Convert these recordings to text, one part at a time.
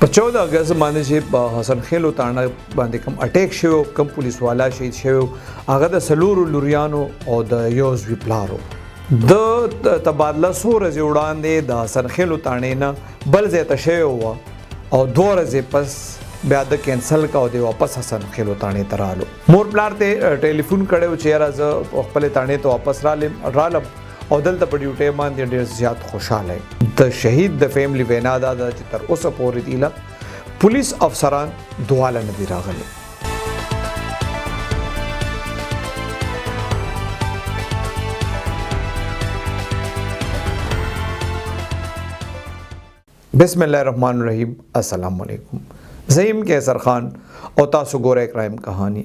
په 14 اگست باندې چې په حسن خیل تاڼه باندې کوم اٹیک شوی کوم پولیس والا شهید شوی هغه د سلورو لوریانو او د یوز وی پلارو د تبادله سور ز وړاندې د حسن خیل تاڼې نه بل ځای ته شوی و او 2 ورځې پس بیا د کینسل کا او د واپس حسن خیل تاڼې ته رالو مور پلار ته ټلیفون کړو چې راځه خپل تاڼې ته واپس رالم او دلته په ډیوټي باندې ډیر زیات خوشاله د شهید د فیملی وینا دا چې تر اوسه پورې دیله پولیس افسران دواله نه دی راغلي بسم الله الرحمن الرحیم السلام علیکم زیم کیسر خان او تاسو ګورئ کرائم کہانی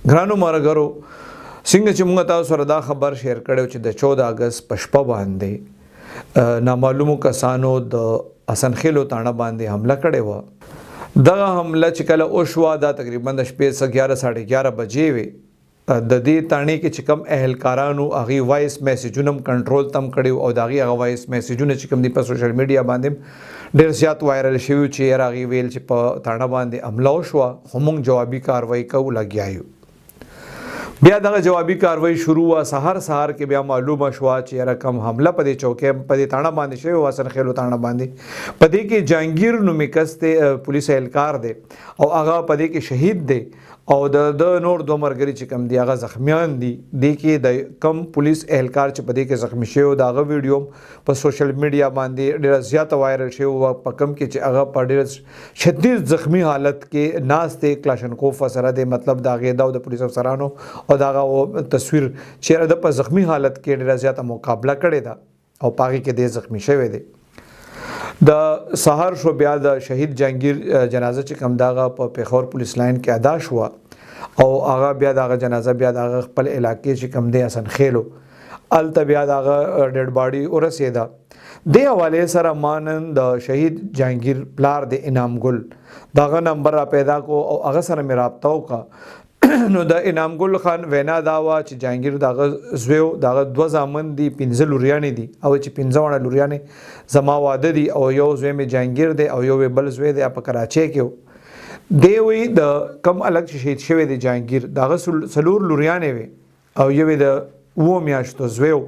ګرانو مرګرو څنګه چې موږ تاسو سره دا خبر شیر کړو چې د 14 اگست په شپه باندې نامعلومو کسانو د حسن خیل تاڼه باندې حمله کړې و دغه حمله چې کله او شو دا تقریبا د شپې 11:30 بجې وي د دې تاڼې کې چې کوم اهلکارانو هغه وایس میسجونه کنټرول تم کړي او دا هغه وایس میسجونه چې کوم دی په سوشل میډیا باندې ډېر زیات وایرل شوی چې هغه ویل چې په تاڼه باندې حمله وشو همون جوابي کاروایی کوو لګیایو بیا دغه جوابي کاروایی شروع وا سحر کې بیا معلومه شو چې رقم حمله په دې چوکې په دې تاڼه باندې شوی حسن خیل تاڼه باندې په دې کې جهانگیر نومي کس ته پولیس اهلکار دی او هغه په دې کې شهید دی او د نور دو مرګري چې کم دی هغه زخمیان دي د کې د کم پولیس اهلکار چې په دې کې زخمی شوی داغه ویډیو په سوشل میډیا باندې ډېر زیات وایرل شوی او په کم کې چې هغه په ډېر شدید زخمی حالت کې ناس ته کلاشنکوف سره دی مطلب داغه د پولیس افسرانو او داغه تصویر چې د په زخمی حالت کې ډېر زیات مقابله کړې ده او پاغي کې د زخمی شوی دی د سحر شو بیا د شهید جهانگیر جنازه چې کم داغه په پیښور پولیس لاین کې ادا شو او هغه بیا داغه جنازه بیا داغه خپل علاقې چې کم دی حسن خیلو الته بیا داغه ډیډ باډي ورسېدا د حواله سره مانن د شهید جهانگیر پلار د انعام ګل داغه نمبر را پیدا کو او هغه سره مې رابطه وکړه نو د انعام ګل خان وینا دا وا چې جهانگیر دغه زویو دغه 2 زامن دي 15 لوریانې دي او چې 15 لوریانې زما واده دي او یو زوی مې جهانگیر دی او یو بل زوی دی په کراچۍ کې دی وی د کم الګ شهید شوی دی جهانگیر دغه سلور لوریانې وي او یو د و میاشتو زویو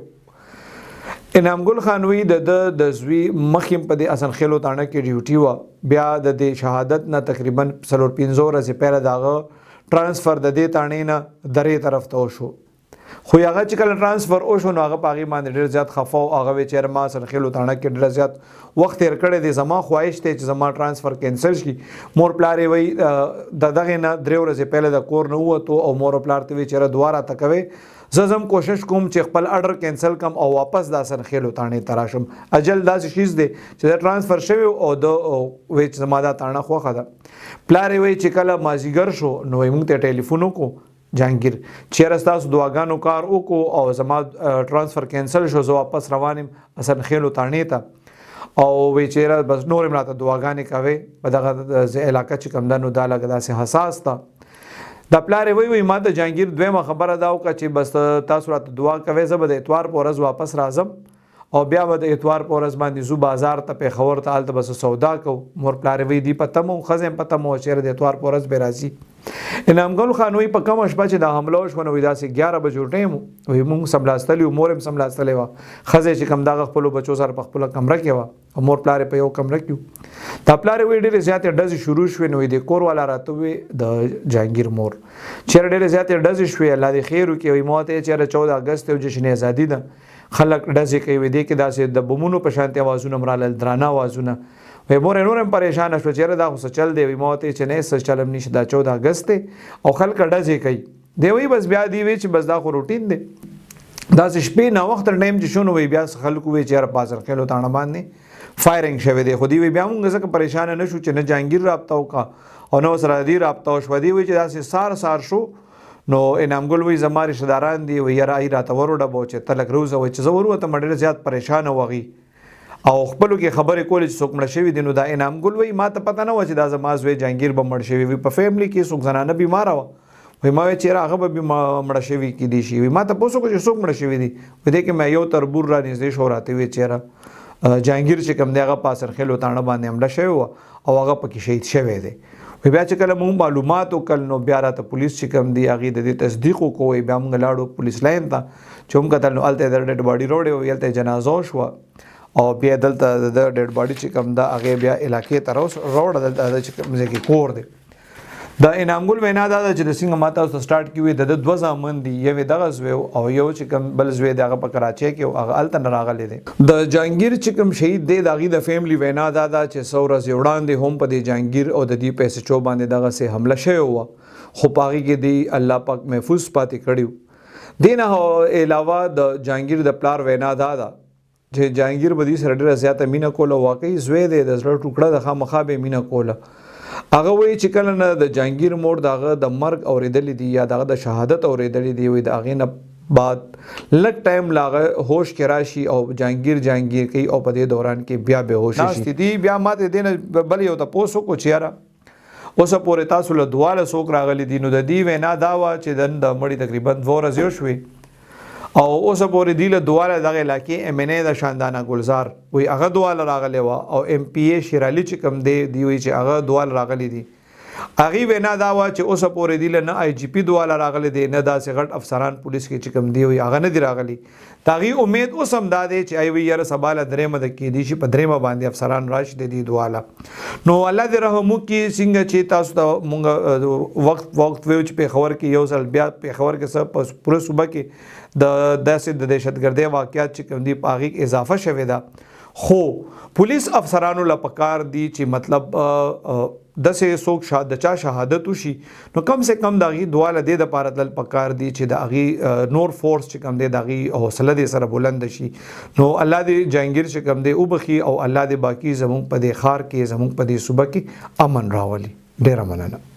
انعام ګل خان وی د زوی مخیم په د حسن خیل تاڼه کې ډیوټي و بیا د شهادت نه تقریبا 15 ورځې پهله دغه ट्रांसफर د دې تاڼې نه درې طرف ته وشو خو هغه چې کله ट्रांसफर وشو نو هغه پاغي باندې ډېر زیات خفه او هغه چیر ما سره خلو تاڼه کې ډېر زیات وخت تیر کړی دی زما خواهش ته چې زما ट्रांसफर کینسل شي مور پلارې وای دغه نه درې ورځې پهله د کور نه وته او مور پلار ته چیر دواره تکوي زم کوشش کوم چې خپل اډر کینسل کم او واپس د حسن خیل تاڼې تراشم اجل داسې شیز دی چې د ट्रांसफर شوی او د وچ زما دا تاڼه خوخه ده پلار وای چې کله مازیګر شو نو موږ ته ټلیفون وکړو جهانگیر چیرې تاسو دعاګانو کار وکړو او زما ट्रांसफर کینسل شو زه واپس روانم حسن خیل تاڼې ته او وی چیرې بس نور مراته دعاګانې کوي په دغه علاقې چې کم دنو دا لګدا سي حساس تا د پلار وی ما د جهانگیر دویمه خبره دا وکړه چې بس تاسو راته دعا کوي زه به د اتوار په ورځ واپس راځم او بیا به د اتوار په ورځ باندې زو بازار ته پیښور ته الته بس سودا کو مور پلار وی دی پته مو خزم پته مو چیرې د اتوار په ورځ به راځي انعام ګل خان وی په کوم شپه چې د حمله وشو نو داسې 11 بجو ټیم وی مونږ سملاستلی مورم سملاستلی وا خزه چې کم دغه خپل بچو سره په خپل کمره کې وا او مور پلار په یو کمره کې دا پلار وی ډېر زیات ډز شروع شوه نو د کور والا راته وی د جهانگیر مور چیرې ډېر زیات ډز شوه الله دې خیر وکړي وی موته چیرې 14 اگست ته جشن ازادي ده خلک ډزې کوي دې کې داسې د بمونو په شانتي आवाजونه مرال درانه आवाजونه وی مور نورم پریشان شو چیرې دا خو چل دی وی موته چې نه څه چلم نشي دا 14 اگست او خلک ډزې کوي دی وی بس بیا دی وی چې بس دا خو روټین دی دا شپې نه وخت ټایم چې شنو وی بیا خلکو وی چیرې پاسر خلو تاڼه باندې فایرینګ شوه دی خو دی وی بیا موږ ځکه پریشان نه شو چې نه جهانگیر رابطه وکا او نو سره دی رابطه شو دی وی چې داسې سار شو نو انعام ګل وی زما رشتہ داران دی وی راي راته وروډه بو چې تلک روزه و چې زه ورته مډر زیات پریشان وغي او خپلو کې خبرې کولې چې څوک مړ شوی دی نو دا انعام ګل وی ما ته پته نه و چې دا زما زوی جهانگیر به مړ شوی وي په فیملی کې څوک زنانه بیمار و وای ما چې هغه به مړ شوی کې دی شي ما ته پوسو چې څوک مړ شوی دی و دې کې مې یو تربور را نږدې شو راته وی چیرې جهانگیر چې کوم دی هغه پاسر خلو تاڼه باندې حمله شوی و او هغه پکې شهید شوی دی. وی بیا چې کله موږ معلومات وکړ نو بیا راته پولیس چې کوم دی هغې د دې تصدیق وکړو. بیا موږ لاړو پولیس لاین ته چې هم کتل نو هلته د ډیډ باډي راوړې هلته جنازه وشوه او بیا دلته د ډیډ باډي چې کوم ده هغې بیا علاقې ته راوړه. دلته چې کوم ځای کې کور دی. د انعام ګل وینا دا ده چې د څنګه ما تاسو ته سټارټ کړي د 2 زامن دي، یو یې دغه زوی او یو چې کوم بل زوی دی هغه په کراچۍ کې او هغه هلته نه راغلی دی. د جهانګیر چې کوم شهید دی د هغې د فیملی وینا دا ده چې څو ورځې وړاندې هم په دې جهانګیر او د دې په ایس ایچ او باندې دغسې حمله شوې وه، خو په هغې کې دی الله پاک محفوظ پاتې کړي وو. دې نه علاوه د جهانګیر د پلار وینا دا ده چې جهانګیر به دې سره ډېره زیاته مینه کوله. واقعي زوی دی، د زړه ټوکړه د خامخا به یې مینه کوله. هغه وایي چې کله نه د جهانګیر مور د هغه د مرګ اورېدلی دي یا د هغه د شهادت اورېدلی دي، وایي د هغې نه بعد لږ ټایم لا هغه هوش کې راشي او جهانګیر کوي او په دې دوران کې بیا بېهوشه شي. ناستې دي بیا ما ته دې نه بل یو تپوس وکړو چې یاره اوسه پورې تاسو له 2 څوک راغلي دي. نو د دې وینا دا وه چې د مړي تقریبا 2 ورځې وشوې او اوسه پورې دی له 2 دغه علاقې ایم این ای د شاندانه ګلزار وایي هغه 2 راغلی وه او ایم پی ای شیر علي چې کوم دی وایي چې هغه 2 راغلي دي. هغې وینا دا وه چې اوسه پورې دی له نه آی جي پي 2 راغلی دی نه داسې غټ افسران پولیس کې چې کوم دی وایي هغه نه دي راغلي. د هغې امید اوس هم دا دی چې وایي یاره سبا له 3 د کیدی شي په 3 باندې افسران راشي د دې 2. نو الله دې رحم وکړي. څنګه چې تاسو ته مونږ وخت ویو چې پېښور کې یو ځل بیا پېښور کې څه په پوره صوبه کې د داسې د دهشتګردۍ واقعات چې کوم دي په هغې کې اضافه شوې ده. خو پولیس افسرانو له پکار دي چې مطلب داسې څوک د چا شهادت وشي نو کم سے کم د هغې 2 له دې دپاره تلل پکار دي چې د هغې نور فورس چې کوم دی د هغې حوصله دې سره بلند شي. نو الله دې جهانګیر چې کوم دی وبخي او الله دې باقي زموږ په دې ښار کې زموږ په دې صوبه کې امن راولي. ډېره مننه.